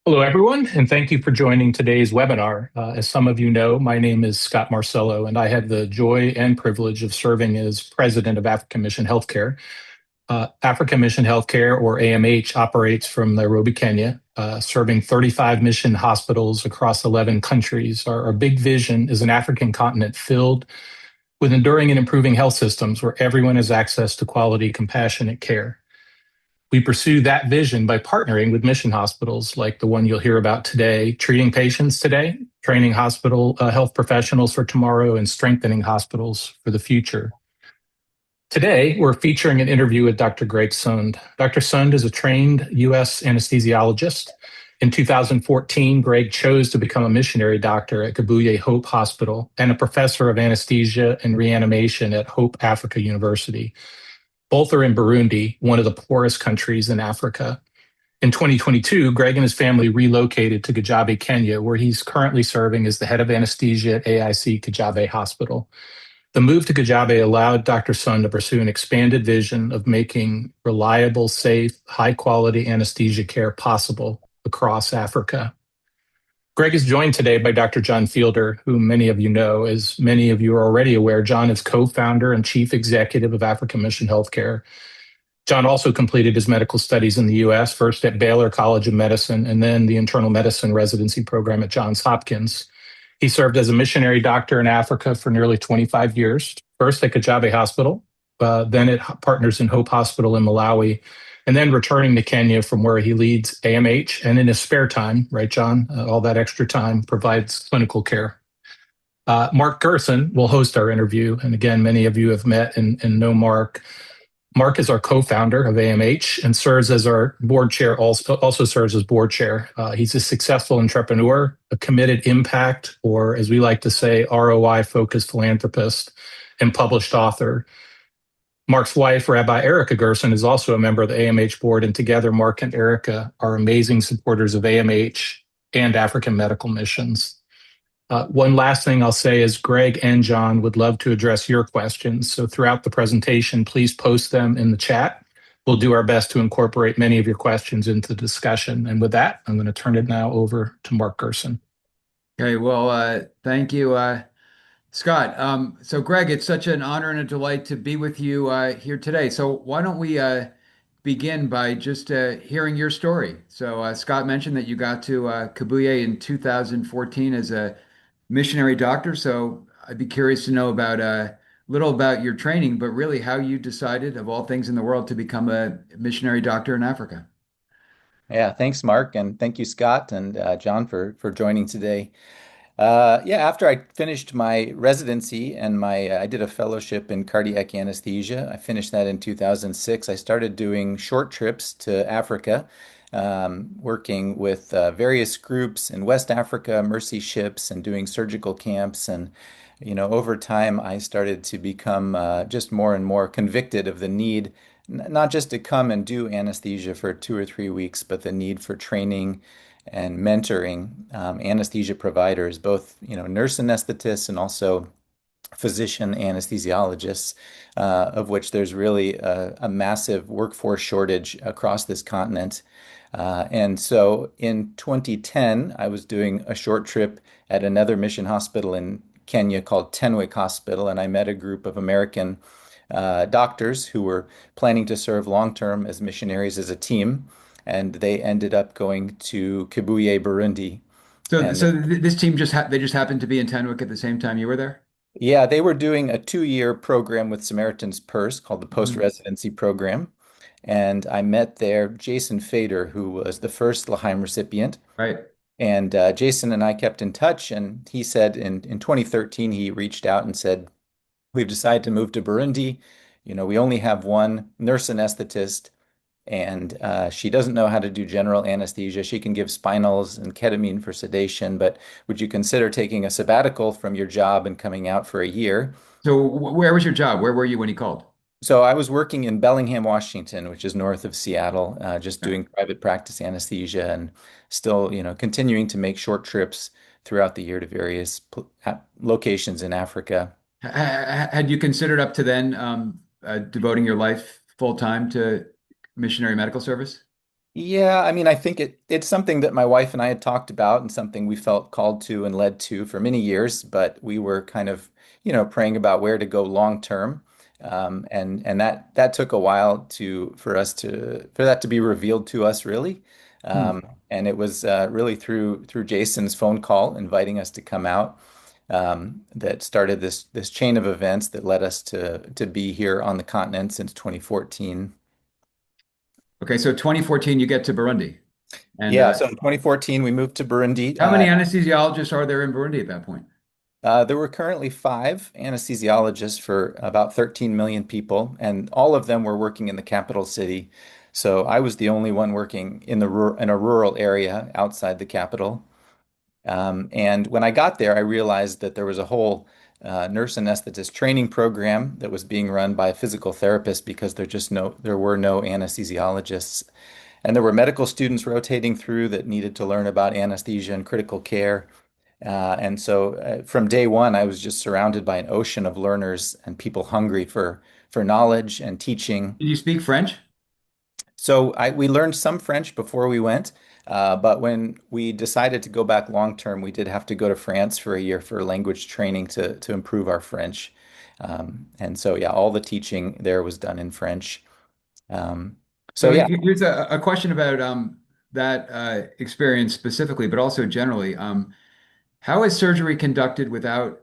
Hello, everyone, and thank you for joining today's webinar. As some of you know, my name is Scott Marcello, and I have the joy and privilege of serving as president of African Mission Healthcare. African Mission Healthcare, or AMH, operates from Nairobi, Kenya, serving 35 mission hospitals across 11 countries. Our big vision is an African continent filled with enduring and improving health systems where everyone has access to quality, compassionate care. We pursue that vision by partnering with mission hospitals like the one you'll hear about today, treating patients today, training hospital health professionals for tomorrow, and strengthening hospitals for the future. Today, we're featuring an interview with Dr. Greg Sund. Dr. Sund is a trained U.S. anesthesiologist. In 2014, Greg chose to become a missionary doctor at Kijabe Hope Hospital and a professor of anesthesia and reanimation at Hope Africa University. Both are in Burundi, one of the poorest countries in Africa. In 2022, Greg and his family relocated to Kijabe, Kenya, where he's currently serving as the head of anesthesia at AIC Kijabe Hospital. The move to Kijabe allowed Dr. Sund to pursue an expanded vision of making reliable, safe, high-quality anesthesia care possible across Africa. Greg is joined today by Dr. John Fielder, who many of you know. As many of you are already aware, John is co-founder and chief executive of African Mission Healthcare. John also completed his medical studies in the U.S., first at Baylor College of Medicine and then the internal medicine residency program at Johns Hopkins. He served as a missionary doctor in Africa for nearly 25 years, first at Kijabe Hospital, then at Partners in Hope Hospital in Malawi, and then returning to Kenya from where he leads AMH and in his spare time, right, John? All that extra time provides clinical care. Mark Gerson will host our interview. And again, many of you have met and know Mark. Mark is our co-founder of AMH and serves as our board chair, also serves as board chair. He's a successful entrepreneur, a committed impact, or as we like to say, ROI-focused philanthropist and published author. Mark's wife, Rabbi Erica Gerson, is also a member of the AMH board, and together Mark and Erica are amazing supporters of AMH and African medical missions. One last thing I'll say is Greg and John would love to address your questions. So throughout the presentation, please post them in the chat. We'll do our best to incorporate many of your questions into the discussion. And with that, I'm going to turn it now over to Mark Gerson. Okay, well, thank you, Scott. So, Greg, it's such an honor and a delight to be with you here today. So, why don't we begin by just hearing your story? So, Scott mentioned that you got to Kibuye in 2014 as a missionary doctor. So, I'd be curious to know about a little about your training, but really how you decided, of all things in the world, to become a missionary doctor in Africa. Yeah, thanks, Mark, and thank you, Scott and John, for joining today. Yeah, after I finished my residency and I did a fellowship in cardiac anesthesia. I finished that in 2006. I started doing short trips to Africa, working with various groups in West Africa, mercy ships, and doing surgical camps. And over time, I started to become just more and more convicted of the need, not just to come and do anesthesia for 2 or 3 weeks, but the need for training and mentoring anesthesia providers, both nurse anesthetists and also physician anesthesiologists, of which there's really a massive workforce shortage across this continent. And so in 2010, I was doing a short trip at another mission hospital in Kenya called Tenwick Hospital, and I met a group of American doctors who were planning to serve long term as missionaries as a team, and they ended up going to Kibuye, Burundi. This team they just happened to be in Tenwick at the same time you were there? Yeah, they were doing a 2-year program with Samaritan's Purse called the Mhm. post-residency program. And I met there Jason Fader, who was the first L'Chaim recipient. Right. And Jason and I kept in touch, and he said in 2013, he reached out and said, we've decided to move to Burundi. We only have one nurse anesthetist, and she doesn't know how to do general anesthesia. She can give spinals and ketamine for sedation, but would you consider taking a sabbatical from your job and coming out for a year? So where was your job? Where were you when he called? So I was working in Bellingham, Washington, which is north of Seattle, just Okay. doing private practice anesthesia and still, continuing to make short trips throughout the year to various locations in Africa. Had you considered up to then devoting your life full time to missionary medical service? Yeah, I mean, I think it's something that my wife and I had talked about and something we felt called to and led to for many years, but we were kind of, praying about where to go long term. And that took a while for that to be revealed to us really. Hmm. And it was really through Jason's phone call inviting us to come out that started this chain of events that led us to be here on the continent since 2014. Okay, so 2014, you get to Burundi. And Yeah, so in 2014, we moved to Burundi. how many anesthesiologists are there in Burundi at that point? There were currently five anesthesiologists for about 13 million people, and all of them were working in the capital city. So I was the only one working in a rural area outside the capital. And when I got there, I realized that there was a whole nurse anesthetist training program that was being run by a physical therapist because there were no anesthesiologists. And there were medical students rotating through that needed to learn about anesthesia and critical care. And so from day one, I was just surrounded by an ocean of learners and people hungry for knowledge and teaching. Did you speak French? So we learned some French before we went, but when we decided to go back long term, we did have to go to France for a year for language training to improve our French. And so, yeah, all the teaching there was done in French. Um, so, So yeah. here's a question about that experience specifically, but also generally. How is surgery conducted without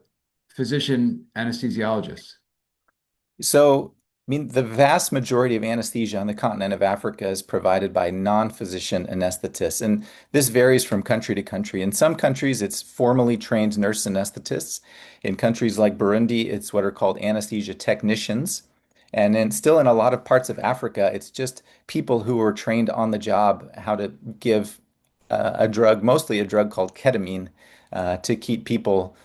physician anesthesiologists? So, I mean, the vast majority of anesthesia on the continent of Africa is provided by non-physician anesthetists, and this varies from country to country. In some countries, it's formally trained nurse anesthetists. In countries like Burundi, it's what are called anesthesia technicians. And then still in a lot of parts of Africa, it's just people who are trained on the job how to give a drug, mostly a drug called ketamine, to keep people,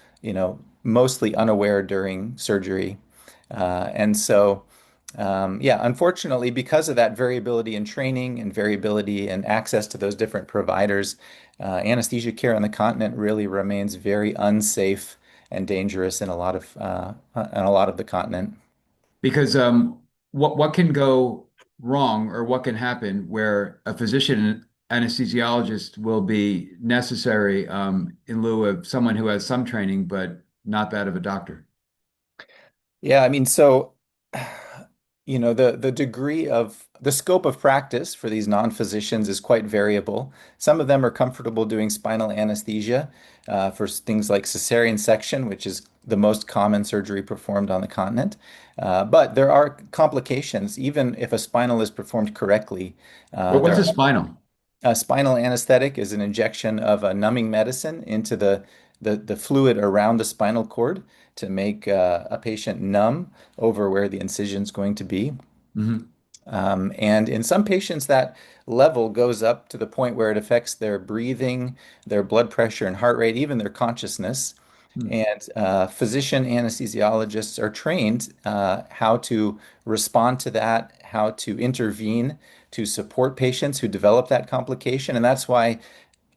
mostly unaware during surgery. Yeah, unfortunately, because of that variability in training and variability in access to those different providers, anesthesia care on the continent really remains very unsafe and dangerous in a lot of the continent. Because what can go wrong or what can happen where a physician anesthesiologist will be necessary in lieu of someone who has some training, but not that of a doctor? Yeah, I mean, so the degree of the scope of practice for these non-physicians is quite variable. Some of them are comfortable doing spinal anesthesia for things like cesarean section, which is the most common surgery performed on the continent. But there are complications, even if a spinal is performed correctly. But There what's a are spinal? A spinal anesthetic is an injection of a numbing medicine into the fluid around the spinal cord to make a patient numb over where the incision is going to be. Hmm. And in some patients, that level goes up to the point where it affects their breathing, their blood pressure and heart rate, even their consciousness. And physician anesthesiologists are trained how to respond to that, how to intervene to support patients who develop that complication. And that's why,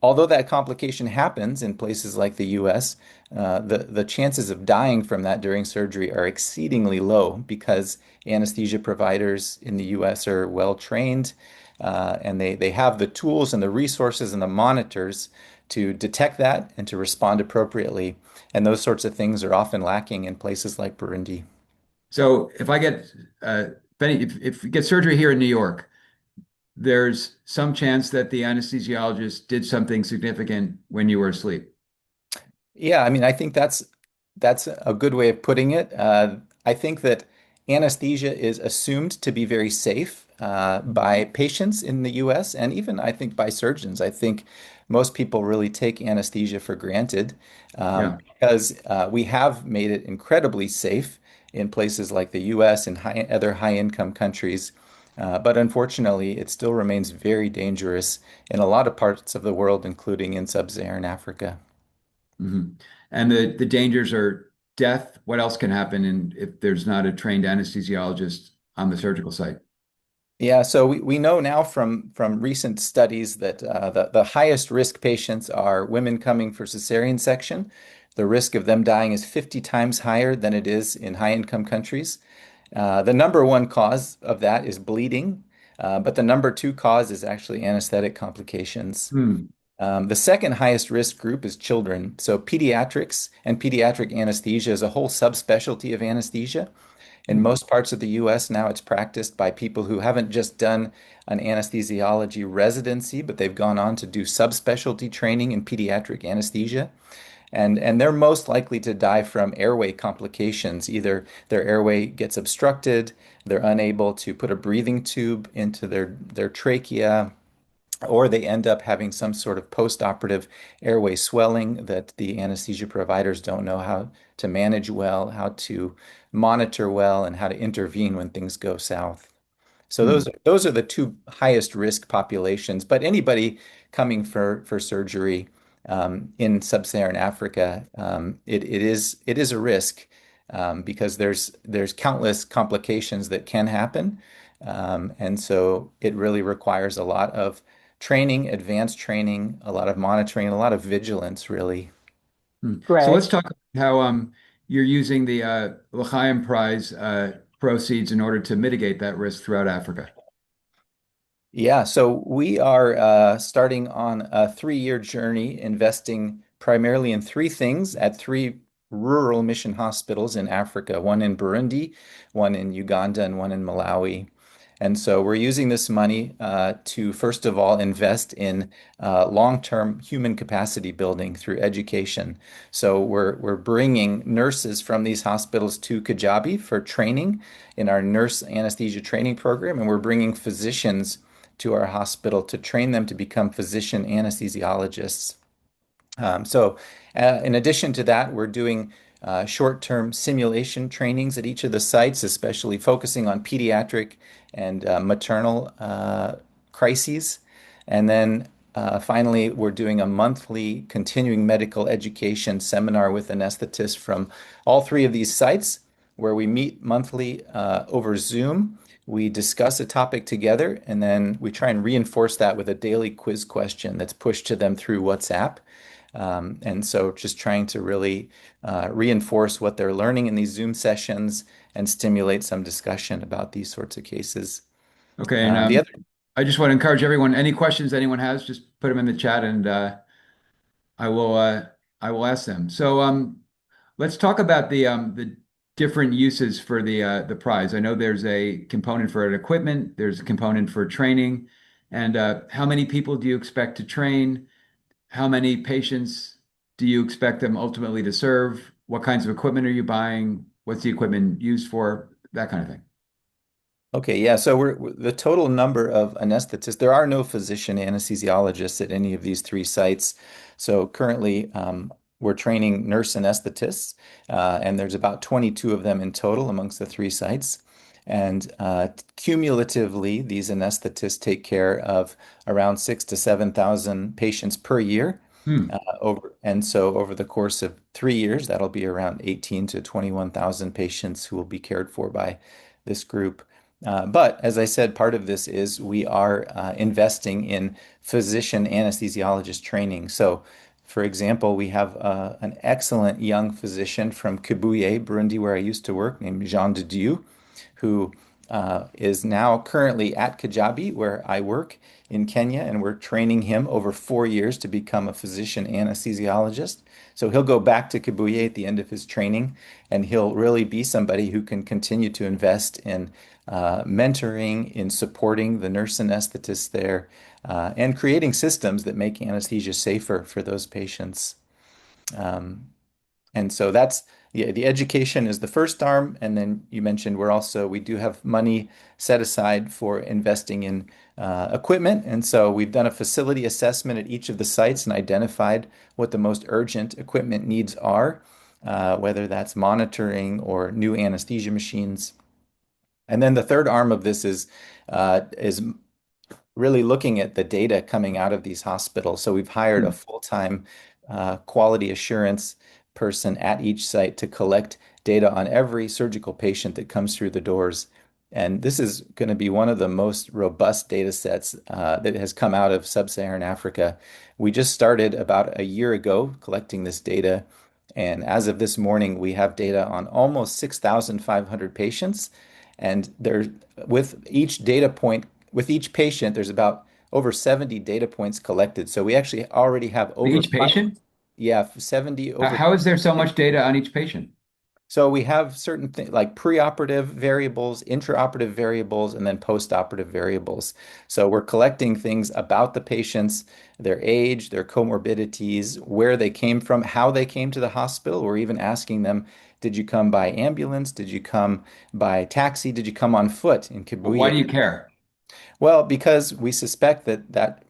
although that complication happens in places like the US, the chances of dying from that during surgery are exceedingly low because anesthesia providers in the US are well trained and they have the tools and the resources and the monitors to detect that and to respond appropriately. And those sorts of things are often lacking in places like Burundi. So if I get Benny, if you get surgery here in New York, there's some chance that the anesthesiologist did something significant when you were asleep. Yeah, I mean, I think that's a good way of putting it. I think that anesthesia is assumed to be very safe by patients in the US and even I think by surgeons. I think most people really take anesthesia for granted Yeah. because we have made it incredibly safe in places like the US and other high-income countries. But unfortunately, it still remains very dangerous in a lot of parts of the world, including in Sub-Saharan Africa. Hmm. And the dangers are death. What else can happen if there's not a trained anesthesiologist on the surgical site? Yeah, so we know now from recent studies that the highest risk patients are women coming for cesarean section. The risk of them dying is 50 times higher than it is in high income countries. The number one cause of that is bleeding. but the number two cause is actually anesthetic complications. Hmm. The second highest risk group is children. So pediatrics and pediatric anesthesia is a whole subspecialty of anesthesia. In Hmm. most parts of the US now, it's practiced by people who haven't just done an anesthesiology residency, but they've gone on to do subspecialty training in pediatric anesthesia. And they're most likely to die from airway complications. Either their airway gets obstructed, they're unable to put a breathing tube into their trachea, or they end up having some sort of post-operative airway swelling that the anesthesia providers don't know how to manage well, how to monitor well, and how to intervene when things go south. So Hmm. those are the two highest risk populations. But anybody coming for surgery in Sub-Saharan Africa, it is a risk because there's countless complications that can happen, and so it really requires a lot of training, advanced training, a lot of monitoring, a lot of vigilance, really. Hmm. So let's Greg, talk about how you're using the L'Chaim Prize proceeds in order to mitigate that risk throughout Africa. Yeah, so we are starting on a 3-year journey, investing primarily in three things at three rural mission hospitals in Africa, one in Burundi, one in Uganda, and one in Malawi. And so we're using this money to, first of all, invest in long-term human capacity building through education. So we're bringing nurses from these hospitals to Kijabe for training in our nurse anesthesia training program, and we're bringing physicians to our hospital to train them to become physician anesthesiologists. In addition to that, we're doing short-term simulation trainings at each of the sites, especially focusing on pediatric and maternal crises. And then finally, we're doing a monthly continuing medical education seminar with anesthetists from all three of these sites, where we meet monthly over Zoom. We discuss a topic together, and then we try and reinforce that with a daily quiz question that's pushed to them through WhatsApp. And so just trying to really reinforce what they're learning in these Zoom sessions and stimulate some discussion about these sorts of cases. Okay, and The other I just want to encourage everyone, any questions anyone has, just put them in the chat and I will I will ask them. So let's talk about the different uses for the prize. I know there's a component for equipment, there's a component for training, and how many people do you expect to train? How many patients do you expect them ultimately to serve? What kinds of equipment are you buying? What's the equipment used for? That kind of thing. Okay, yeah. So the total number of anesthetists. There are no physician anesthesiologists at any of these three sites. So currently, we're training nurse anesthetists, and there's about 22 of them in total amongst the three sites. And cumulatively, these anesthetists take care of around 6 to 7,000 patients per year. Hmm. Over the course of 3 years, that'll be around 18 to 21,000 patients who will be cared for by this group. But as I said, part of this is we are investing in physician anesthesiologist training. So, for example, we have an excellent young physician from Kibuye, Burundi, where I used to work, named Jean de Dieu, who is now currently at Kijabe, where I work in Kenya, and we're training him over 4 years to become a physician anesthesiologist. So he'll go back to Kibuye at the end of his training, and he'll really be somebody who can continue to invest in mentoring, in supporting the nurse anesthetists there, and creating systems that make anesthesia safer for those patients. Um, and so that's yeah, the education is the first arm, and then you mentioned we do have money set aside for investing in equipment, and so we've done a facility assessment at each of the sites and identified what the most urgent equipment needs are, whether that's monitoring or new anesthesia machines. And then the third arm of this is really looking at the data coming out of these hospitals. So we've hired a full-time quality assurance person at each site to collect data on every surgical patient that comes through the doors. And this is going to be one of the most robust data sets that has come out of Sub-Saharan Africa. We just started about a year ago collecting this data. And as of this morning, we have data on almost 6,500 patients. And there, with each data point with each patient, there's about over 70 data points collected. So we actually already have over Each patient? yeah, 70 over. How is there so much data on each patient? So we have certain things like preoperative variables, intraoperative variables, and then postoperative variables. So we're collecting things about the patients, their age, their comorbidities, where they came from, how they came to the hospital. We're even asking them, did you come by ambulance? Did you come by taxi? Did you come on foot in But why Kibuye? do you care? Well, because we suspect that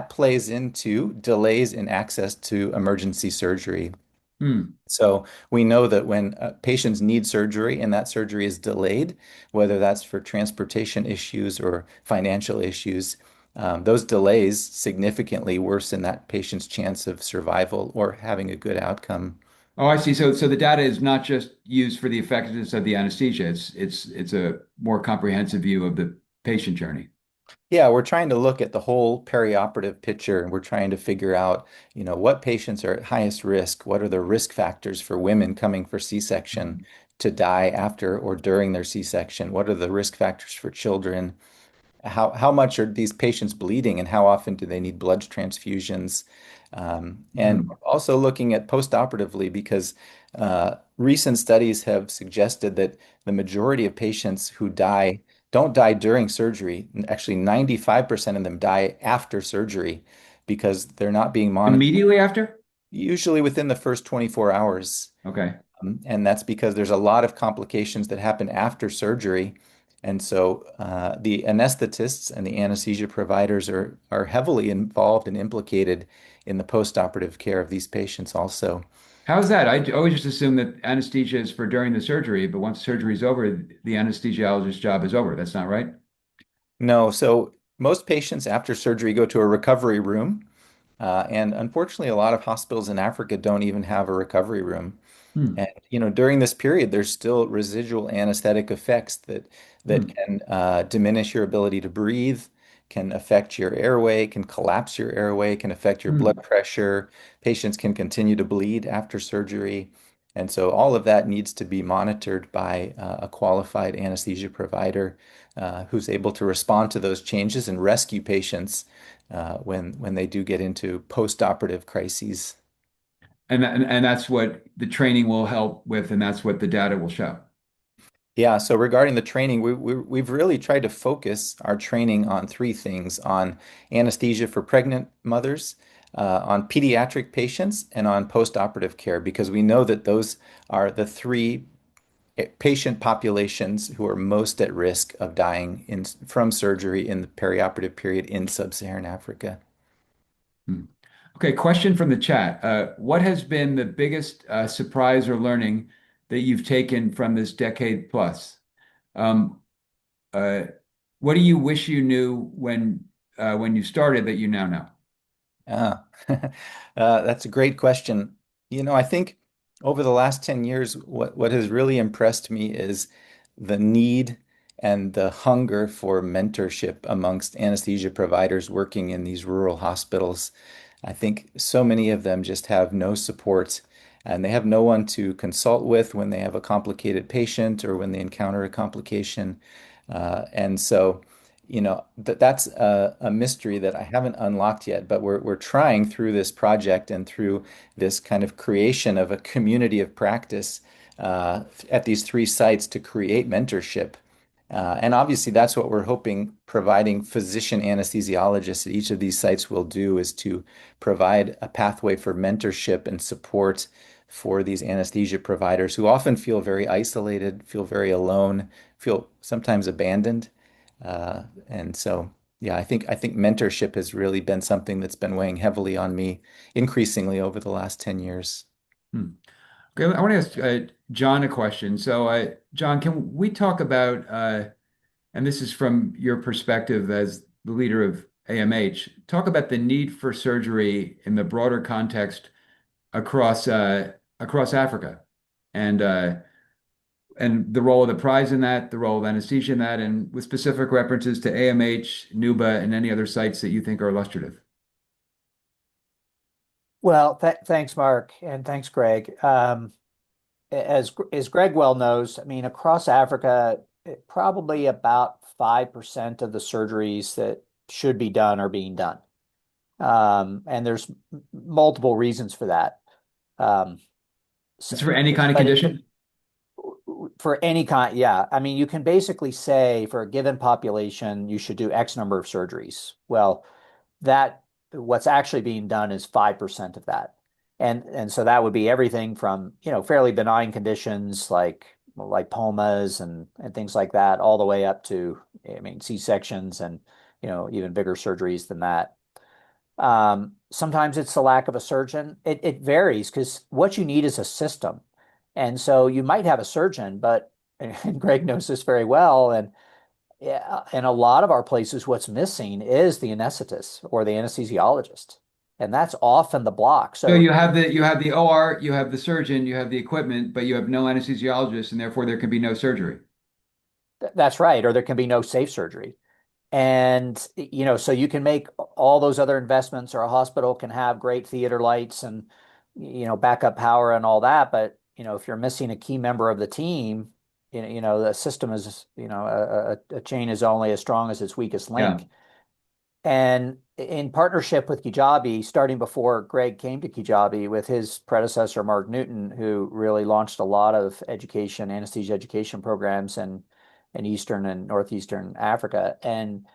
plays into delays in access to emergency surgery. Hmm. So we know that when patients need surgery and that surgery is delayed, whether that's for transportation issues or financial issues, those delays significantly worsen that patient's chance of survival or having a good outcome. Oh, I see. So the data is not just used for the effectiveness of the anesthesia. It's a more comprehensive view of the patient journey. Yeah, we're trying to look at the whole perioperative picture and we're trying to figure out, what patients are at highest risk, what are the risk factors for women coming for C-section to die after or during their C-section, what are the risk factors for children, how much are these patients bleeding and how often do they need blood transfusions? And Hmm. also looking at postoperatively because recent studies have suggested that the majority of patients who die don't die during surgery. Actually, 95% of them die after surgery because they're not being monitored, Immediately after? usually within the first 24 hours. Okay. And that's because there's a lot of complications that happen after surgery. And so the anesthetists and the anesthesia providers are heavily involved and implicated in the postoperative care of these patients also. How's that? I always just assume that anesthesia is for during the surgery, but once surgery is over, the anesthesiologist's job is over. That's not right? No, so most patients after surgery go to a recovery room. And unfortunately, a lot of hospitals in Africa don't even have a recovery room. Hmm. And during this period, there's still residual anesthetic effects that Hmm. can diminish your ability to breathe, can affect your airway, can collapse your airway, can affect your blood Hmm. pressure. Patients can continue to bleed after surgery. And so all of that needs to be monitored by a qualified anesthesia provider who's able to respond to those changes and rescue patients when they do get into post-operative crises. And that's what the training will help with, and that's what the data will show. Yeah, so regarding the training, we've really tried to focus our training on three things, on anesthesia for pregnant mothers, on pediatric patients, and on postoperative care, because we know that those are the three patient populations who are most at risk of dying from surgery in the perioperative period in Sub-Saharan Africa. Hmm. Okay, question from the chat. What has been the biggest surprise or learning that you've taken from this decade plus? Um, uh, what do you wish you knew when you started that you now know? Ah, that's a great question. I think over the last 10 years, what has really impressed me is the need and the hunger for mentorship amongst anesthesia providers working in these rural hospitals. I think so many of them just have no support and they have no one to consult with when they have a complicated patient or when they encounter a complication. And so that's a mystery that I haven't unlocked yet, but we're trying through this project and through this kind of creation of a community of practice at these three sites to create mentorship. And obviously, that's what we're hoping providing physician anesthesiologists at each of these sites will do is to provide a pathway for mentorship and support for these anesthesia providers who often feel very isolated, feel very alone, feel sometimes abandoned. And so, yeah, I think mentorship has really been something that's been weighing heavily on me increasingly over the last 10 years. Hmm. Okay, I want to ask John a question. So, John, can we talk about, and this is from your perspective as the leader of AMH, talk about the need for surgery in the broader context across Africa, and uh, and the role of the prize in that, the role of anesthesia in that, and with specific references to AMH, NUBA, and any other sites that you think are illustrative. Well, thanks, Mark, and thanks, Greg. As Greg well knows, I mean, across Africa, probably about 5% of the surgeries that should be done are being done. And there's multiple reasons for that. Um, It's for any kind of but condition? for any kind, yeah. I mean, you can basically say for a given population, you should do X number of surgeries. Well, that what's actually being done is 5% of that. And so that would be everything from, fairly benign conditions like lipomas and things like that, all the way up to, I mean, C-sections and, even bigger surgeries than that. Sometimes it's the lack of a surgeon. It varies because what you need is a system. And so you might have a surgeon, but and Greg knows this very well. And yeah, in a lot of our places, what's missing is the anesthetist or the anesthesiologist. And that's often the block. So So you have the OR, you have the surgeon, you have the equipment, but you have no anesthesiologist, and therefore there can be no surgery. that's right. Or there can be no safe surgery. And, so you can make all those other investments, or a hospital can have great theater lights and, backup power and all that. But, if you're missing a key member of the team, the system is, a chain is only as strong as its weakest Yeah. link. And in partnership with Kijabe, starting before Greg came to Kijabe with his predecessor, Mark Newton, who really launched a lot of education, anesthesia education programs in Eastern and Northeastern Africa. And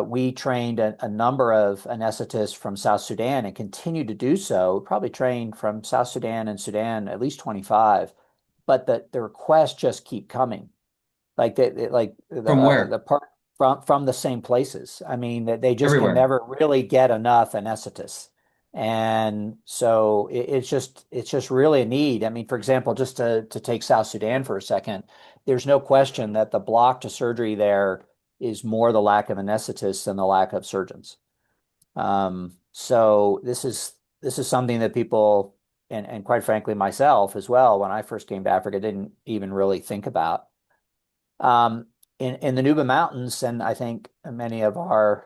we trained a number of anesthetists from South Sudan and continue to do so. We probably trained from South Sudan and Sudan at least 25, but the requests just keep coming. Like like From where? the part from the same places. I mean, that they just can Everywhere. never really get enough anesthetists. And so it's just really a need. I mean, for example, just to take South Sudan for a second, there's no question that the block to surgery there is more the lack of anesthetists than the lack of surgeons. So this is something that people and quite frankly myself as well, when I first came to Africa, didn't even really think about. In the Nuba Mountains, and I think many of our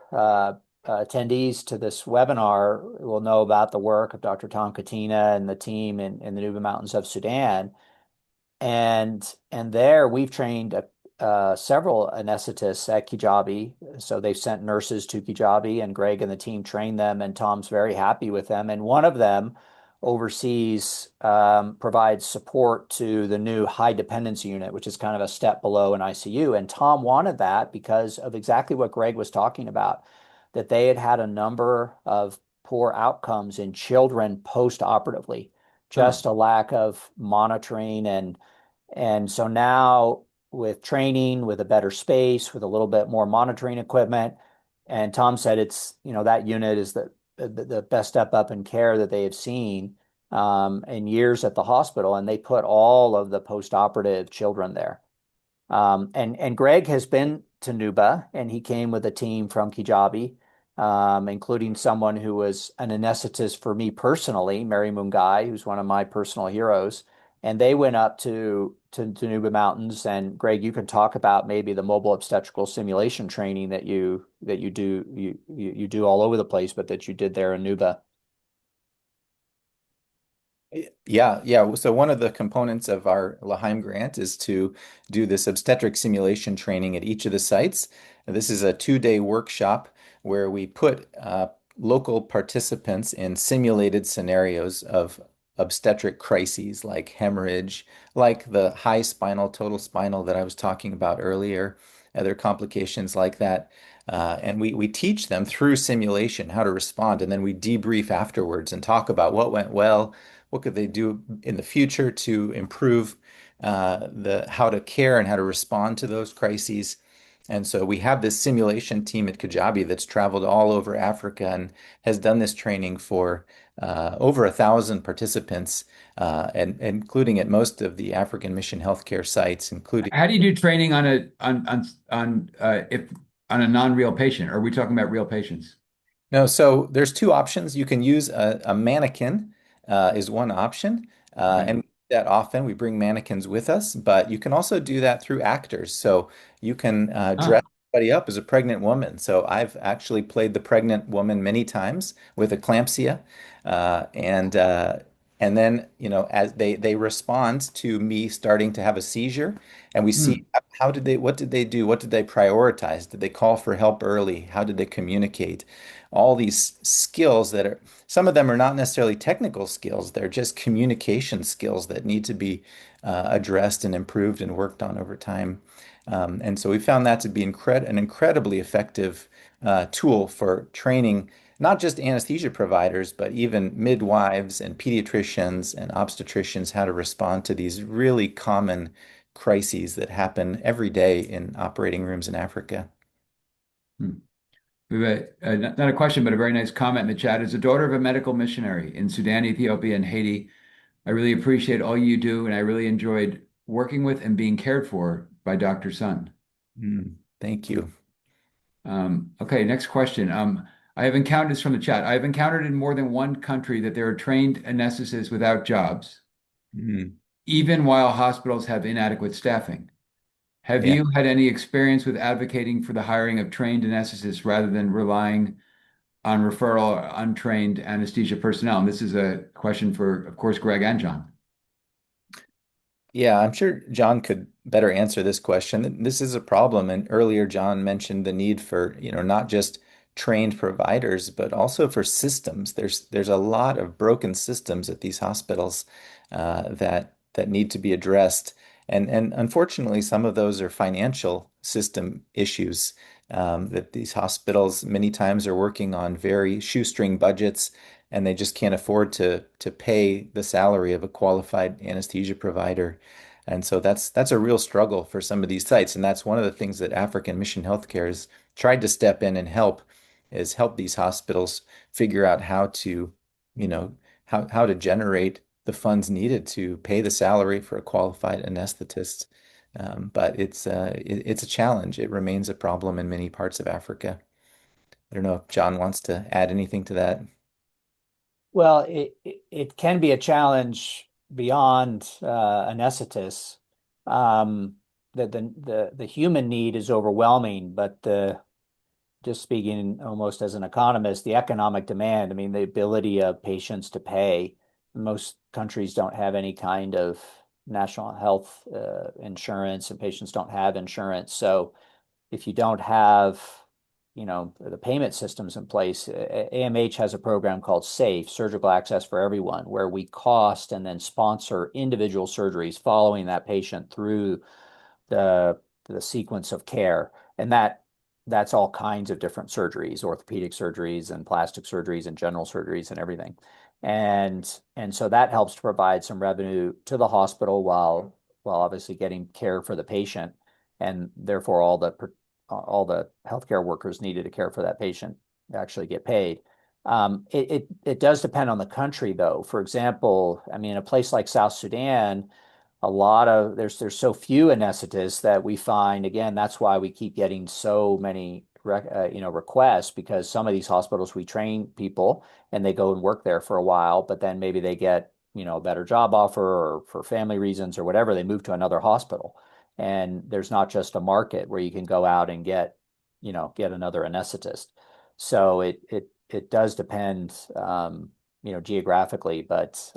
attendees to this webinar will know about the work of Dr. Tom Katina and the team in the Nuba Mountains of Sudan. And there we've trained several anesthetists at Kijabe. So they've sent nurses to Kijabe, and Greg and the team trained them, and Tom's very happy with them. And one of them oversees, provides support to the new high dependency unit, which is kind of a step below an ICU. And Tom wanted that because of exactly what Greg was talking about, that they had had a number of poor outcomes in children post-operatively, Huh. just a lack of monitoring. And so now with training, with a better space, with a little bit more monitoring equipment, and Tom said it's, that unit is the best step up in care that they have seen in years at the hospital, and they put all of the post-operative children there. And Greg has been to Nuba, and he came with a team from Kijabe, including someone who was an anesthetist for me personally, Mary Mungai, who's one of my personal heroes. And they went up to Nuba Mountains. And Greg, you can talk about maybe the mobile obstetrical simulation training that you do all over the place, but that you did there in Nuba. Yeah, yeah. So one of the components of our L'Chaim grant is to do this obstetric simulation training at each of the sites. And this is a 2-day workshop where we put local participants in simulated scenarios of obstetric crises like hemorrhage, like the high spinal, total spinal that I was talking about earlier, other complications like that. And we teach them through simulation how to respond, and then we debrief afterwards and talk about what went well, what could they do in the future to improve the how to care and how to respond to those crises. And so we have this simulation team at Kajabi that's traveled all over Africa and has done this training for over 1,000 participants, and including at most of the African Mission Healthcare sites, including. How do you do training on a on if on a non-real patient? Are we talking about real patients? No, so there's two options. You can use a mannequin, is one option, Okay. and we do that often we bring mannequins with us, but you can also do that through actors. So you can dress Ah, somebody up as a pregnant woman. So I've actually played the pregnant woman many times with eclampsia, and And then, as they respond to me starting to have a seizure, and we see Hmm. what did they do? What did they prioritize? Did they call for help early? How did they communicate? All these skills that are, some of them are not necessarily technical skills, they're just communication skills that need to be addressed and improved and worked on over time. And so we found that to be an incredibly effective tool for training not just anesthesia providers, but even midwives and pediatricians and obstetricians how to respond to these really common crises that happen every day in operating rooms in Africa. Hmm. We have not a question, but a very nice comment in the chat. As a daughter of a medical missionary in Sudan, Ethiopia, and Haiti, I really appreciate all you do, and I really enjoyed working with and being cared for by Dr. Sun. Thank you. Okay, next question. I have encountered this from the chat. I have encountered in more than one country that there are trained anesthetists without jobs, Mm, even while hospitals have inadequate staffing. Have yeah. you had any experience with advocating for the hiring of trained anesthetists rather than relying on referral or untrained anesthesia personnel? And this is a question for, of course, Greg and John. Yeah, I'm sure John could better answer this question. This is a problem, and earlier John mentioned the need for, not just trained providers, but also for systems. There's a lot of broken systems at these hospitals that need to be addressed, and unfortunately, some of those are financial system issues that these hospitals many times are working on very shoestring budgets, and they just can't afford to pay the salary of a qualified anesthesia provider. And so that's a real struggle for some of these sites. And that's one of the things that African Mission Healthcare has tried to step in and help these hospitals figure out how to, how to generate the funds needed to pay the salary for a qualified anesthetist. But it's a challenge. It remains a problem in many parts of Africa. I don't know if John wants to add anything to that. Well, it can be a challenge beyond anesthetists. The human need is overwhelming, but the just speaking almost as an economist, the economic demand, I mean, the ability of patients to pay. Most countries don't have any kind of national health insurance, and patients don't have insurance. So if you don't have, the payment systems in place, AMH has a program called SAFE, Surgical Access for Everyone, where we cost and then sponsor individual surgeries following that patient through the the sequence of care. And that's all kinds of different surgeries, orthopedic surgeries and plastic surgeries and general surgeries and everything. And so that helps to provide some revenue to the hospital while obviously getting care for the patient, and therefore all the healthcare workers needed to care for that patient actually get paid. It does depend on the country, though. For example, I mean, a place like South Sudan, there's so few anesthetists that we find, again, that's why we keep getting so many requests, because some of these hospitals we train people and they go and work there for a while, but then maybe they get a better job offer, or for family reasons or whatever, they move to another hospital. And there's not just a market where you can go out and get another anesthetist. So it does depend geographically, but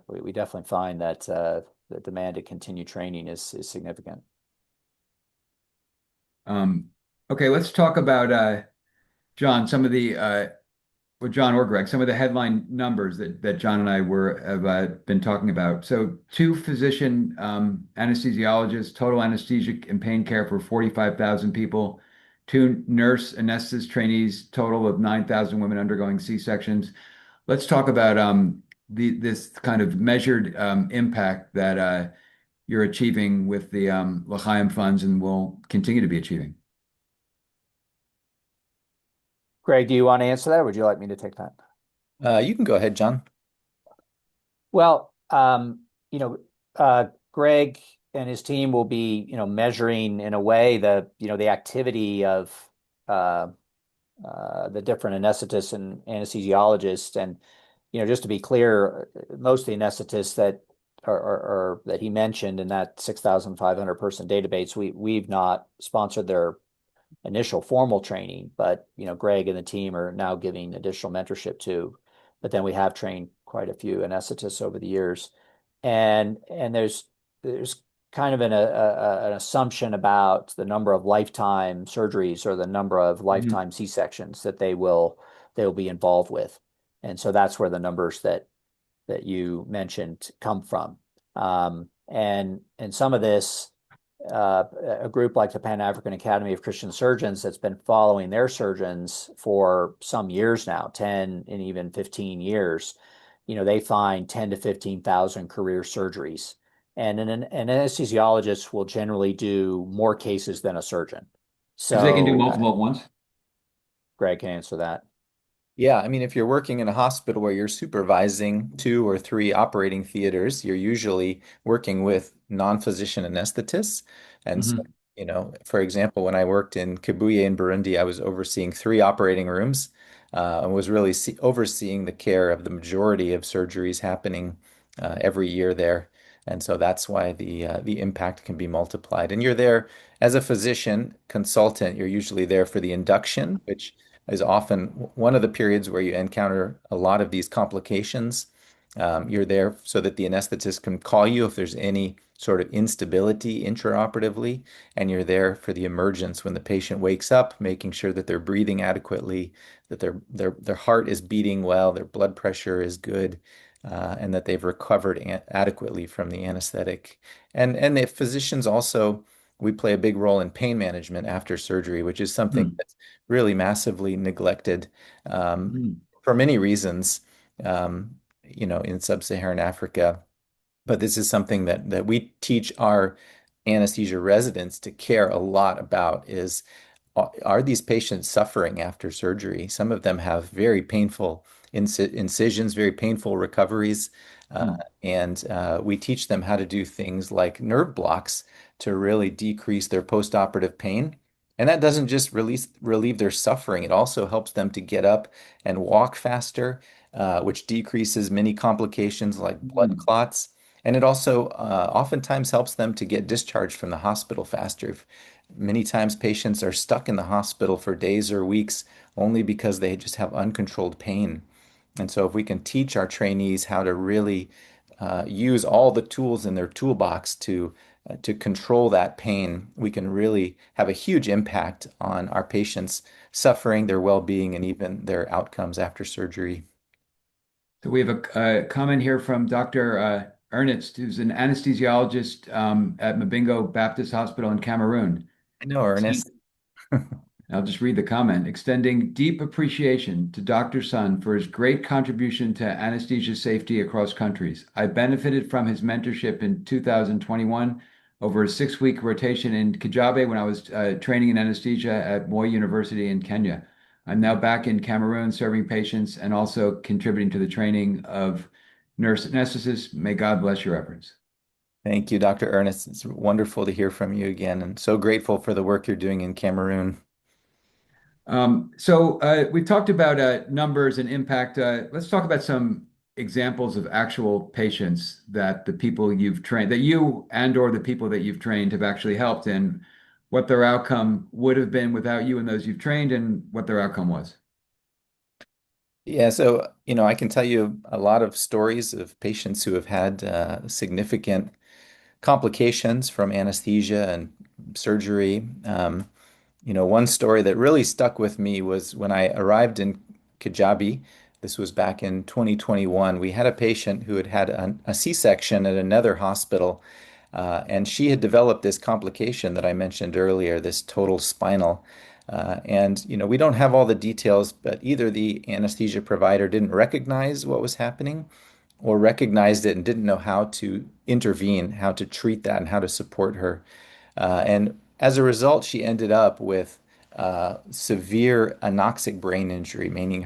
we definitely find that the demand to continue training is significant. Okay, let's talk about John, some of the well, John or Greg, some of the headline numbers that John and I have been talking about. So, two physician anesthesiologists, total anesthesia and pain care for 45,000 people, two nurse anesthetist trainees, total of 9,000 women undergoing C-sections. Let's talk about this kind of measured impact that you're achieving with the L'Chaim funds and will continue to be achieving. Greg, do you want to answer that, or would you like me to take that? You can go ahead, John. Well, Greg and his team will be, measuring in a way the activity of uh, the different anesthetists and anesthesiologists. And, just to be clear, most of the anesthetists that are that he mentioned in that 6,500 person database, we've not sponsored their initial formal training, but Greg and the team are now giving additional mentorship to. but then we have trained quite a few anesthetists over the years. And there's kind of an assumption about the number of lifetime surgeries or the number of Mhm. lifetime C-sections that they will be involved with. And so that's where the numbers that you mentioned come from. And some of this, a group like the Pan-African Academy of Christian Surgeons that's been following their surgeons for some years now, 10 and even 15 years, they find 10 to 15,000 career surgeries. And an anesthesiologist will generally do more cases than a surgeon. Because they can do So multiple at once. Greg can answer that. Yeah, I mean, if you're working in a hospital where you're supervising 2 or 3 operating theaters, you're usually working with non-physician anesthetists. And so, Mhm. for example, when I worked in Kibuye in Burundi, I was overseeing 3 operating rooms, and was really overseeing the care of the majority of surgeries happening every year there. And so that's why the impact can be multiplied. And you're there as a physician consultant. You're usually there for the induction, which is often one of the periods where you encounter a lot of these complications. You're there so that the anesthetist can call you if there's any sort of instability intraoperatively, and you're there for the emergence when the patient wakes up, making sure that they're breathing adequately, that their heart is beating well, their blood pressure is good, and that they've recovered adequately from the anesthetic. And the physicians also, we play a big role in pain management after surgery, which is something Mhm. that's really massively neglected um, Mhm. for many reasons, in Sub-Saharan Africa. But this is something that we teach our anesthesia residents to care a lot about is are these patients suffering after surgery? Some of them have very painful incisions, very painful recoveries. Uh, Mhm. and we teach them how to do things like nerve blocks to really decrease their postoperative pain. And that doesn't just relieve their suffering, it also helps them to get up and walk faster, which decreases many complications like blood Mhm. clots. And it also oftentimes helps them to get discharged from the hospital faster. Many times patients are stuck in the hospital for days or weeks only because they just have uncontrolled pain. And so if we can teach our trainees how to really use all the tools in their toolbox to control that pain, we can really have a huge impact on our patients' suffering, their well-being, and even their outcomes after surgery. So we have a comment here from Dr. Ernest, who's an anesthesiologist at Mabingo Baptist Hospital in Cameroon. I know, Ernest. I'll just read the comment. Extending deep appreciation to Dr. Sun for his great contribution to anesthesia safety across countries. I benefited from his mentorship in 2021 over a 6-week rotation in Kijabe when I was training in anesthesia at Moi University in Kenya. I'm now back in Cameroon serving patients and also contributing to the training of nurse anesthetists. May God bless your efforts. Thank you, Dr. Ernest. It's wonderful to hear from you again, and so grateful for the work you're doing in Cameroon. So we've talked about numbers and impact. Let's talk about some examples of actual patients that the people you've trained, that you and or the people that you've trained have actually helped, and what their outcome would have been without you and those you've trained, and what their outcome was. Yeah, so, I can tell you a lot of stories of patients who have had significant complications from anesthesia and surgery. One story that really stuck with me was when I arrived in Kijabe. This was back in 2021. We had a patient who had had a C-section at another hospital, and she had developed this complication that I mentioned earlier, this total spinal. And we don't have all the details, but either the anesthesia provider didn't recognize what was happening or recognized it and didn't know how to intervene, how to treat that, and how to support her. And as a result, she ended up with severe anoxic brain injury, meaning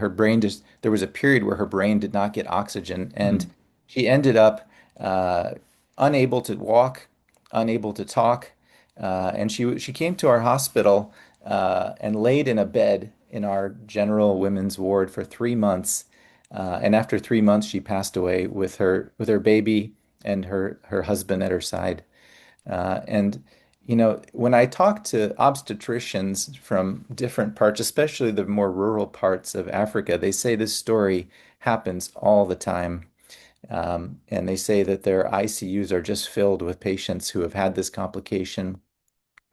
there was a period where her brain did not get oxygen, and Mhm. she ended up uh, unable to walk, unable to talk. And she came to our hospital and laid in a bed in our general women's ward for 3 months. And after 3 months, she passed away with her baby and her husband at her side. And When I talk to obstetricians from different parts, especially the more rural parts of Africa, they say this story happens all the time. And they say that their ICUs are just filled with patients who have had this complication.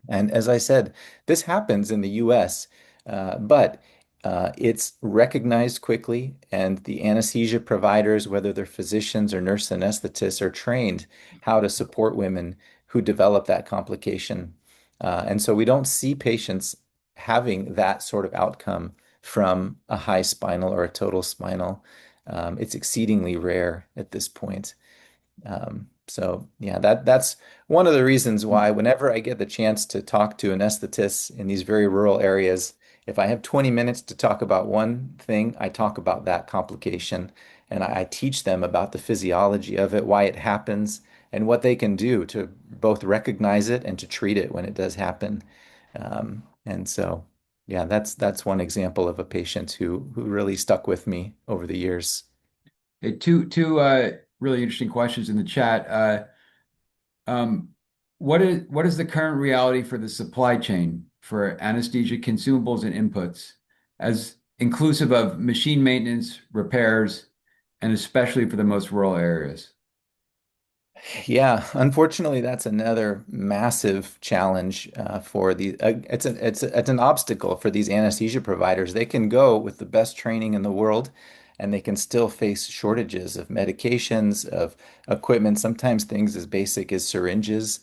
And as I said, this happens in the US, but it's recognized quickly, and the anesthesia providers, whether they're physicians or nurse anesthetists, are trained how to support women who develop that complication. And so we don't see patients having that sort of outcome from a high spinal or a total spinal. It's exceedingly rare at this point. So yeah, that's one of the reasons why whenever I get the chance to talk to anesthetists in these very rural areas, if I have 20 minutes to talk about one thing, I talk about that complication and I teach them about the physiology of it, why it happens, and what they can do to both recognize it and to treat it when it does happen. And so yeah, that's one example of a patient who really stuck with me over the years. Hey, two really interesting questions in the chat. Um, what is the current reality for the supply chain for anesthesia consumables and inputs, as inclusive of machine maintenance, repairs, and especially for the most rural areas? Yeah, unfortunately, that's another massive challenge for the. It's an obstacle for these anesthesia providers. They can go with the best training in the world, and they can still face shortages of medications, of equipment. Sometimes things as basic as syringes,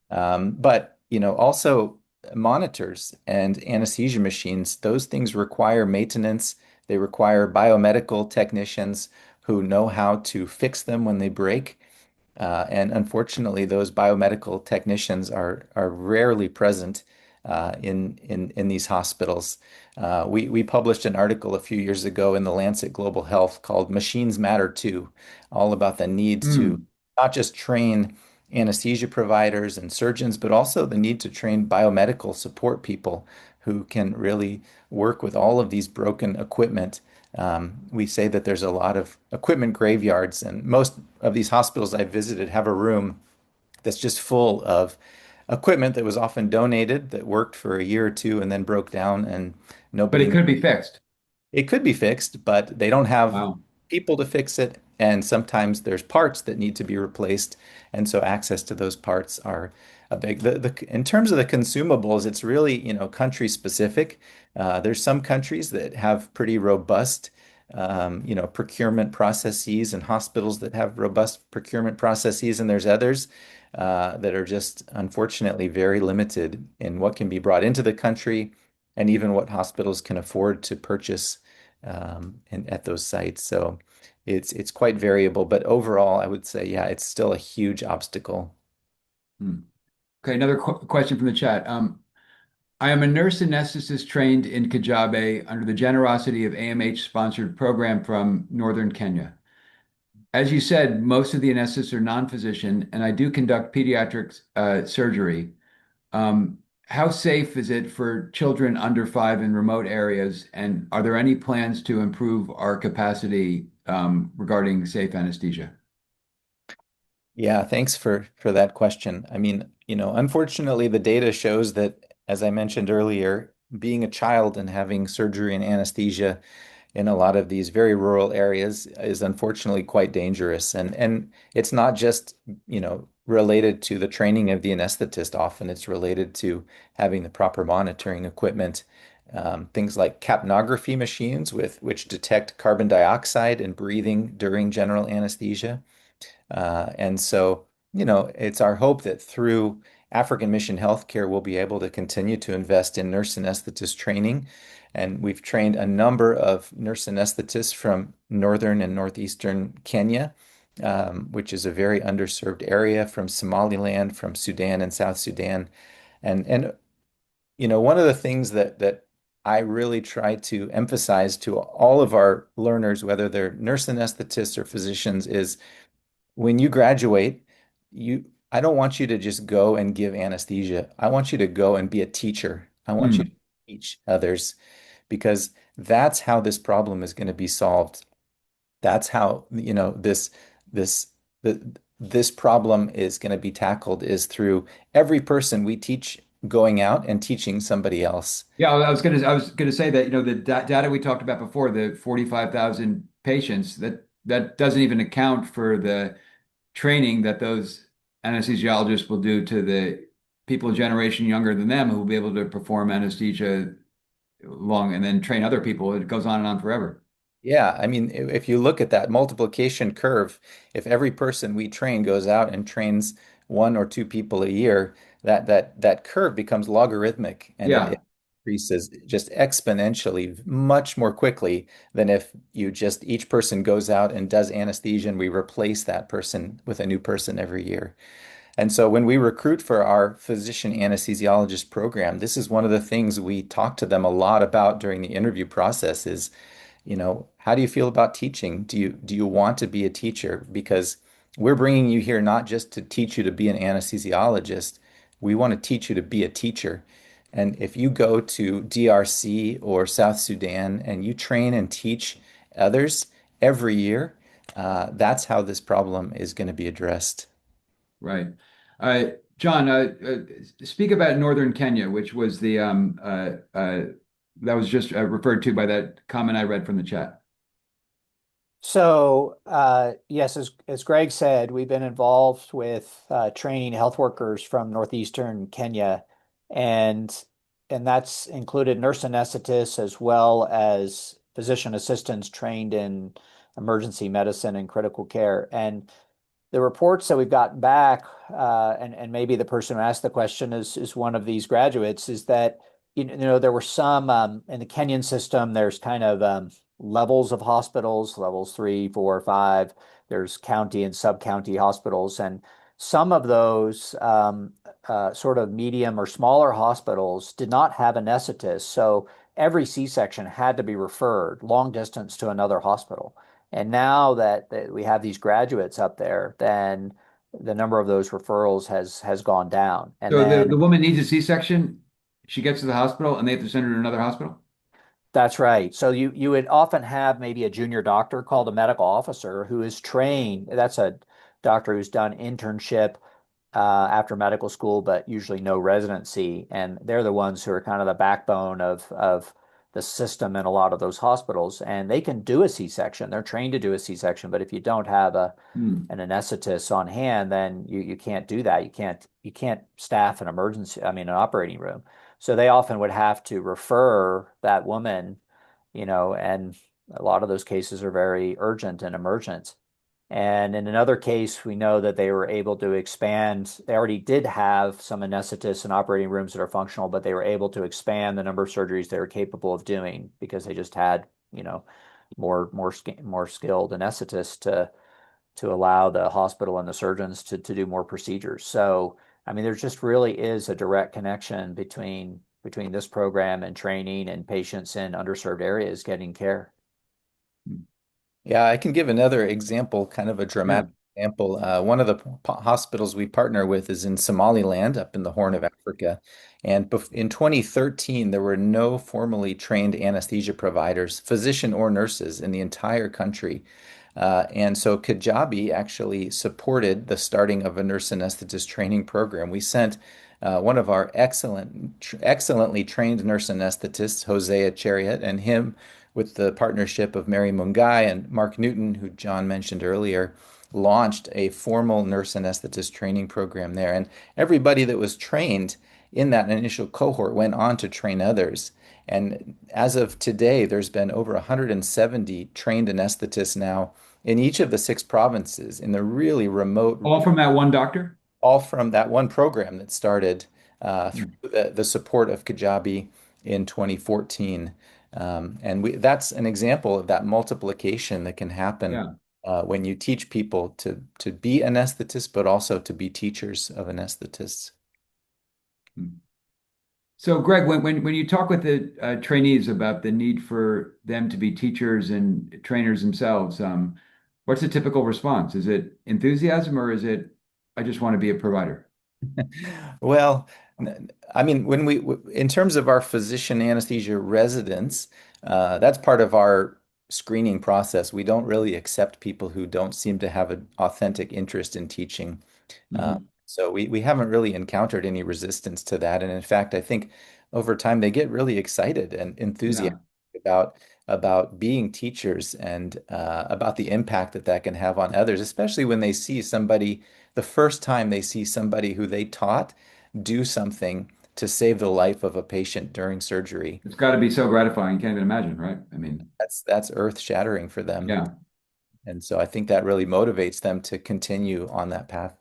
but also monitors and anesthesia machines. Those things require maintenance. They require biomedical technicians who know how to fix them when they break. And unfortunately, those biomedical technicians are rarely present in these hospitals. We published an article a few years ago in the Lancet Global Health called "Machines Matter Too," all about the need to Hmm. not just train anesthesia providers and surgeons, but also the need to train biomedical support people who can really work with all of these broken equipment. We say that there's a lot of equipment graveyards, and most of these hospitals I visited have a room that's just full of equipment that was often donated that worked for a year or two and then broke down, and But it nobody could be fixed. it could be fixed, but they don't have Wow. people to fix it. And sometimes there's parts that need to be replaced. And so access to those parts are a big, in terms of the consumables, it's really, country specific. There's some countries that have pretty robust, procurement processes and hospitals that have robust procurement processes. And there's others that are just unfortunately very limited in what can be brought into the country and even what hospitals can afford to purchase and at those sites. So it's quite variable, but overall, I would say, yeah, it's still a huge obstacle. Hmm. Okay, another question from the chat. I am a nurse anesthetist trained in Kijabe under the generosity of AMH sponsored program from Northern Kenya. As you said, most of the anesthetists are non-physician, and I do conduct pediatric surgery. How safe is it for children under 5 in remote areas? And are there any plans to improve our capacity regarding safe anesthesia? Yeah, thanks for that question. I mean, unfortunately, the data shows that, as I mentioned earlier, being a child and having surgery and anesthesia in a lot of these very rural areas is unfortunately quite dangerous. And it's not just, related to the training of the anesthetist. Often it's related to having the proper monitoring equipment. Things like capnography machines which detect carbon dioxide and breathing during general anesthesia. And so, it's our hope that through African Mission Healthcare, we'll be able to continue to invest in nurse anesthetist training. And we've trained a number of nurse anesthetists from northern and northeastern Kenya, which is a very underserved area, from Somaliland, from Sudan and South Sudan. And one of the things that I really try to emphasize to all of our learners, whether they're nurse anesthetists or physicians, is when you graduate, I don't want you to just go and give anesthesia. I want you to go and be a teacher. I want you to Hmm. teach others because that's how this problem is going to be solved. That's how, this the this problem is going to be tackled is through every person we teach going out and teaching somebody else. Yeah, I was gonna say that, the data we talked about before, the 45,000 patients, that doesn't even account for the training that those anesthesiologists will do to the people a generation younger than them who will be able to perform anesthesia long and then train other people. It goes on and on forever. Yeah, I mean, if you look at that multiplication curve, if every person we train goes out and trains one or two people a year, that curve becomes logarithmic and it Yeah, increases just exponentially much more quickly than if you just each person goes out and does anesthesia and we replace that person with a new person every year. And so when we recruit for our physician anesthesiologist program, this is one of the things we talk to them a lot about during the interview process is, how do you feel about teaching? Do you want to be a teacher? Because we're bringing you here not just to teach you to be an anesthesiologist, we want to teach you to be a teacher. And if you go to DRC or South Sudan and you train and teach others every year, that's how this problem is going to be addressed. right. John, speak about Northern Kenya, which was the that was just referred to by that comment I read from the chat. So, yes, as Greg said, we've been involved with training health workers from northeastern Kenya, and that's included nurse anesthetists as well as physician assistants trained in emergency medicine and critical care. And the reports that we've gotten back, and maybe the person who asked the question is one of these graduates, is that there were some in the Kenyan system. There's kind of levels of hospitals, levels 3, 4, 5. There's county and sub-county hospitals, and some of those sort of medium or smaller hospitals did not have anesthetists. So every C-section had to be referred long distance to another hospital. And now that we have these graduates up there, then the number of those referrals has gone down. And So the then woman needs a C-section. She gets to the hospital and they have to send her to another hospital. that's right. So you would often have maybe a junior doctor called a medical officer who is trained. That's a doctor who's done internship after medical school, but usually no residency. And they're the ones who are kind of the backbone of the system in a lot of those hospitals. And they can do a C-section. They're trained to do a C-section, but if you don't have Hmm. an anesthetist on hand, then you can't do that. You can't staff an emergency, I mean, an operating room. So they often would have to refer that woman, and a lot of those cases are very urgent and emergent. And in another case, we know that they were able to expand. They already did have some anesthetists and operating rooms that are functional, but they were able to expand the number of surgeries they were capable of doing because they just had, more skilled anesthetists to allow the hospital and the surgeons to do more procedures. So, I mean, there just really is a direct connection between this program and training and patients in underserved areas getting care. Yeah, I can give another example, kind of a Yeah. dramatic example. One of the hospitals we partner with is in Somaliland, up in the Horn of Africa. And in 2013, there were no formally trained anesthesia providers, physician or nurses, in the entire country. And so Kijabe actually supported the starting of a nurse anesthetist training program. We sent one of our excellently trained nurse anesthetists, Hosea Chariot, and him with the partnership of Mary Mungai and Mark Newton, who John mentioned earlier, launched a formal nurse anesthetist training program there. And everybody that was trained in that initial cohort went on to train others. And as of today, there's been over 170 trained anesthetists now in each of the 6 provinces in the really remote, All from that one doctor? all from that one program that started through Hmm. the support of Kajabi in 2014. And that's an example of that multiplication that can happen Yeah. when you teach people to be anesthetists, but also to be teachers of anesthetists. Hmm. So, Greg, when you talk with the trainees about the need for them to be teachers and trainers themselves, what's the typical response? Is it enthusiasm or is it, I just want to be a provider? Well, I mean, in terms of our physician anesthesia residents, that's part of our screening process. We don't really accept people who don't seem to have an authentic interest in teaching. So we haven't really encountered any resistance to that. And in fact, I think over time they get really excited and Yeah. enthusiastic about being teachers and about the impact that that can have on others, especially when they see somebody, the first time they see somebody who they taught do something to save the life of a patient during surgery. It's got to be so gratifying. You can't even imagine, right? I mean, That's earth-shattering for them. yeah. And so I think that really motivates them to continue on that path.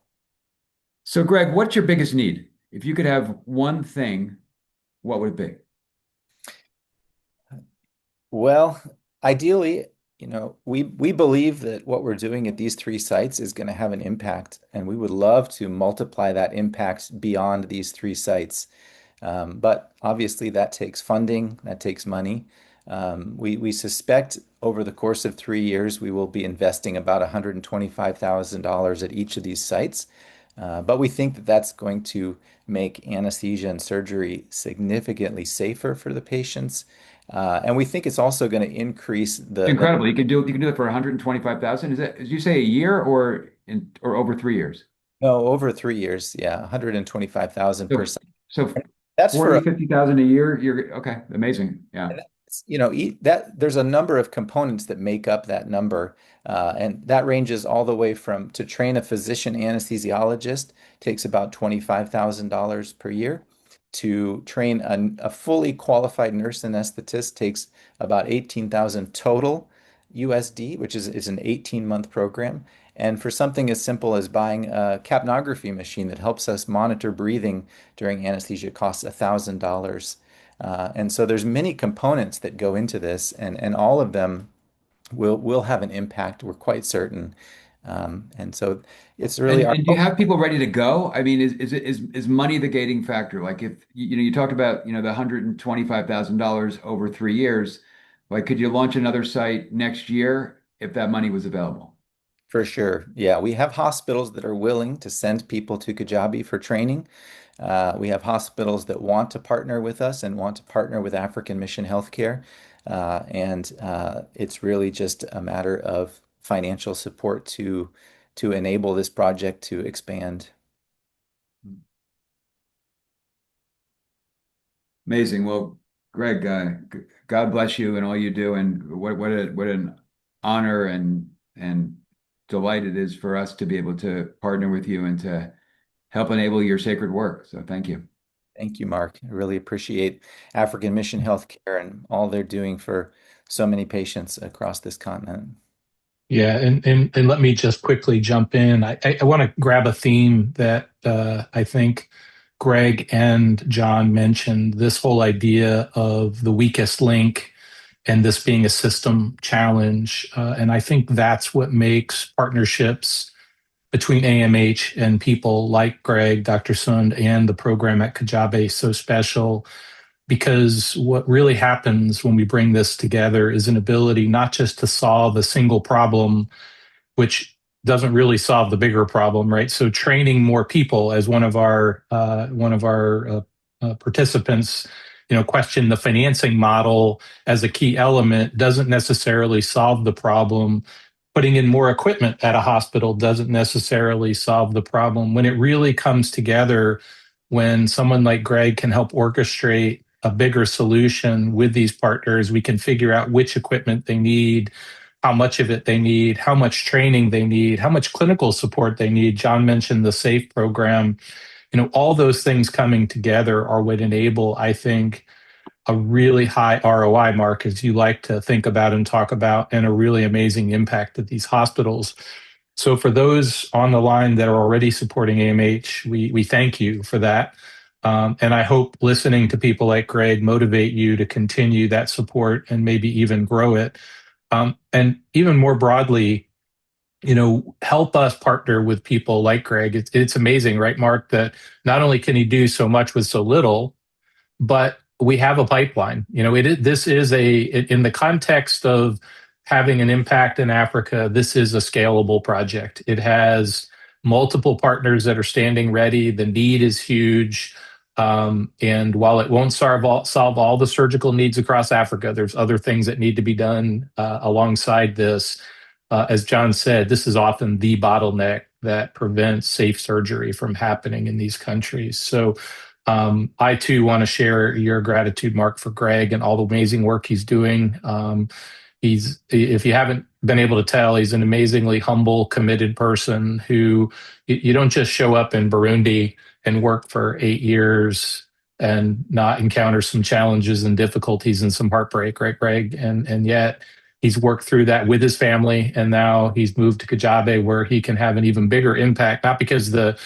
So, Greg, what's your biggest need? If you could have one thing, what would it be? Well, ideally, we believe that what we're doing at these three sites is going to have an impact, and we would love to multiply that impact beyond these three sites. But obviously, that takes funding, that takes money. We suspect over the course of 3 years, we will be investing about $125,000 at each of these sites. But we think that that's going to make anesthesia and surgery significantly safer for the patients. And we think it's also going to increase Incredible. You can do it for 125,000. Is that, did you say a year or over 3 years? no, over 3 years, yeah, 125,000 per So, site. so That's for 40, 50,000 a year. You're okay. Amazing. Yeah. that there's a number of components that make up that number, and that ranges all the way from to train a physician anesthesiologist takes about $25,000 per year. To train a fully qualified nurse anesthetist takes about 18,000 total USD, which is an 18-month program. And for something as simple as buying a capnography machine that helps us monitor breathing during anesthesia costs $1,000. And so there's many components that go into this, and all of them will have an impact, we're quite certain. And so it's really our And do you hope. have people ready to go? I mean, is money the gating factor? Like if you talked about the $125,000 over 3 years, like could you launch another site next year if that money was available? For sure. Yeah, we have hospitals that are willing to send people to Kijabe for training. We have hospitals that want to partner with us and want to partner with African Mission Healthcare. And it's really just a matter of financial support to enable this project to expand. Amazing. Well, Greg, God bless you and all you do, and what an honor and delight it is for us to be able to partner with you and to help enable your sacred work. So thank you. Thank you, Mark. I really appreciate African Mission Healthcare and all they're doing for so many patients across this continent. Yeah, and let me just quickly jump in. I want to grab a theme that I think Greg and John mentioned, this whole idea of the weakest link and this being a system challenge. And I think that's what makes partnerships between AMH and people like Greg, Dr. Sund, and the program at Kijabe so special. Because what really happens when we bring this together is an ability not just to solve a single problem, which doesn't really solve the bigger problem, right? So training more people, as one of our participants, questioned the financing model as a key element, doesn't necessarily solve the problem. Putting in more equipment at a hospital doesn't necessarily solve the problem. When it really comes together, when someone like Greg can help orchestrate a bigger solution with these partners, we can figure out which equipment they need, how much of it they need, how much training they need, how much clinical support they need. John mentioned the SAFE program. All those things coming together are what enable, I think, a really high ROI, Mark, as you like to think about and talk about, and a really amazing impact at these hospitals. So for those on the line that are already supporting AMH, we thank you for that. And I hope listening to people like Greg motivate you to continue that support and maybe even grow it. And even more broadly, help us partner with people like Greg. It's amazing, right, Mark, that not only can he do so much with so little, but we have a pipeline. This is in the context of having an impact in Africa, this is a scalable project. It has multiple partners that are standing ready. The need is huge. And while it won't solve all the surgical needs across Africa, there's other things that need to be done alongside this. As John said, this is often the bottleneck that prevents safe surgery from happening in these countries. So I too want to share your gratitude, Mark, for Greg and all the amazing work he's doing. If you haven't been able to tell, he's an amazingly humble, committed person who you don't just show up in Burundi and work for 8 years and not encounter some challenges and difficulties and some heartbreak, right, Greg? And yet he's worked through that with his family, and now he's moved to Kijabe where he can have an even bigger impact, not because the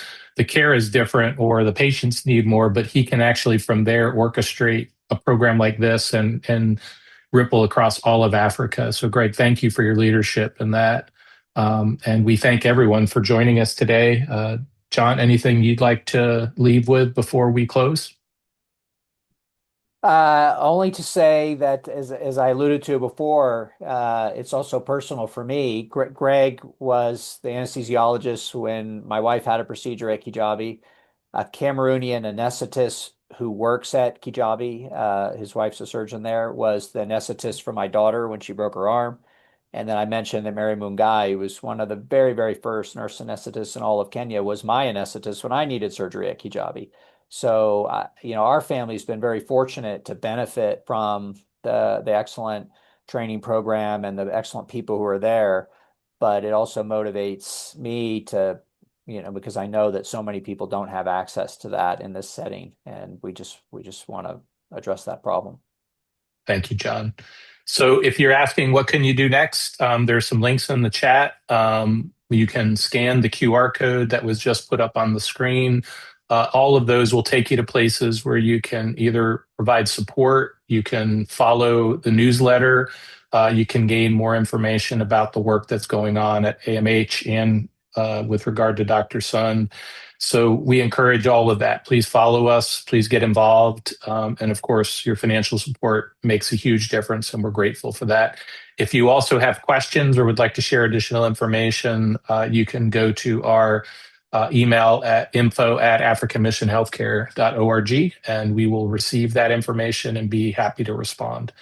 care is different or the patients need more, but he can actually from there orchestrate a program like this and ripple across all of Africa. So Greg, thank you for your leadership in that. And we thank everyone for joining us today. John, anything you'd like to leave with before we close? Only to say that, as I alluded to before, it's also personal for me. Greg was the anesthesiologist when my wife had a procedure at Kijabe. A Cameroonian anesthetist who works at Kijabe, his wife's a surgeon there, was the anesthetist for my daughter when she broke her arm. And then I mentioned that Mary Mungai, who was one of the very, very first nurse anesthetists in all of Kenya, was my anesthetist when I needed surgery at Kijabe. So, our family's been very fortunate to benefit from the excellent training program and the excellent people who are there. But it also motivates me to, because I know that so many people don't have access to that in this setting, and we just want to address that problem. Thank you, John. So if you're asking what can you do next, there's some links in the chat. You can scan the QR code that was just put up on the screen. All of those will take you to places where you can either provide support, you can follow the newsletter, you can gain more information about the work that's going on at AMH and with regard to Dr. Sun. So we encourage all of that. Please follow us, please get involved. And of course, your financial support makes a huge difference, and we're grateful for that. If you also have questions or would like to share additional information, you can go to our email at info@africanmissionhealthcare.org, and we will receive that information and be happy to respond.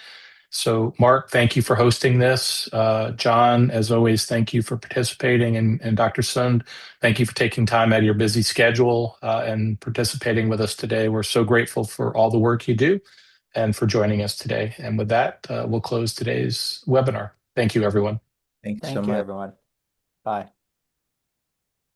So, Mark, thank you for hosting this. John, as always, thank you for participating. And Dr. Sund, thank you for taking time out of your busy schedule and participating with us today. We're so grateful for all the work you do and for joining us today. And with that, we'll close today's webinar. Thank you, everyone. Thanks so Thank you, much. everyone. Bye.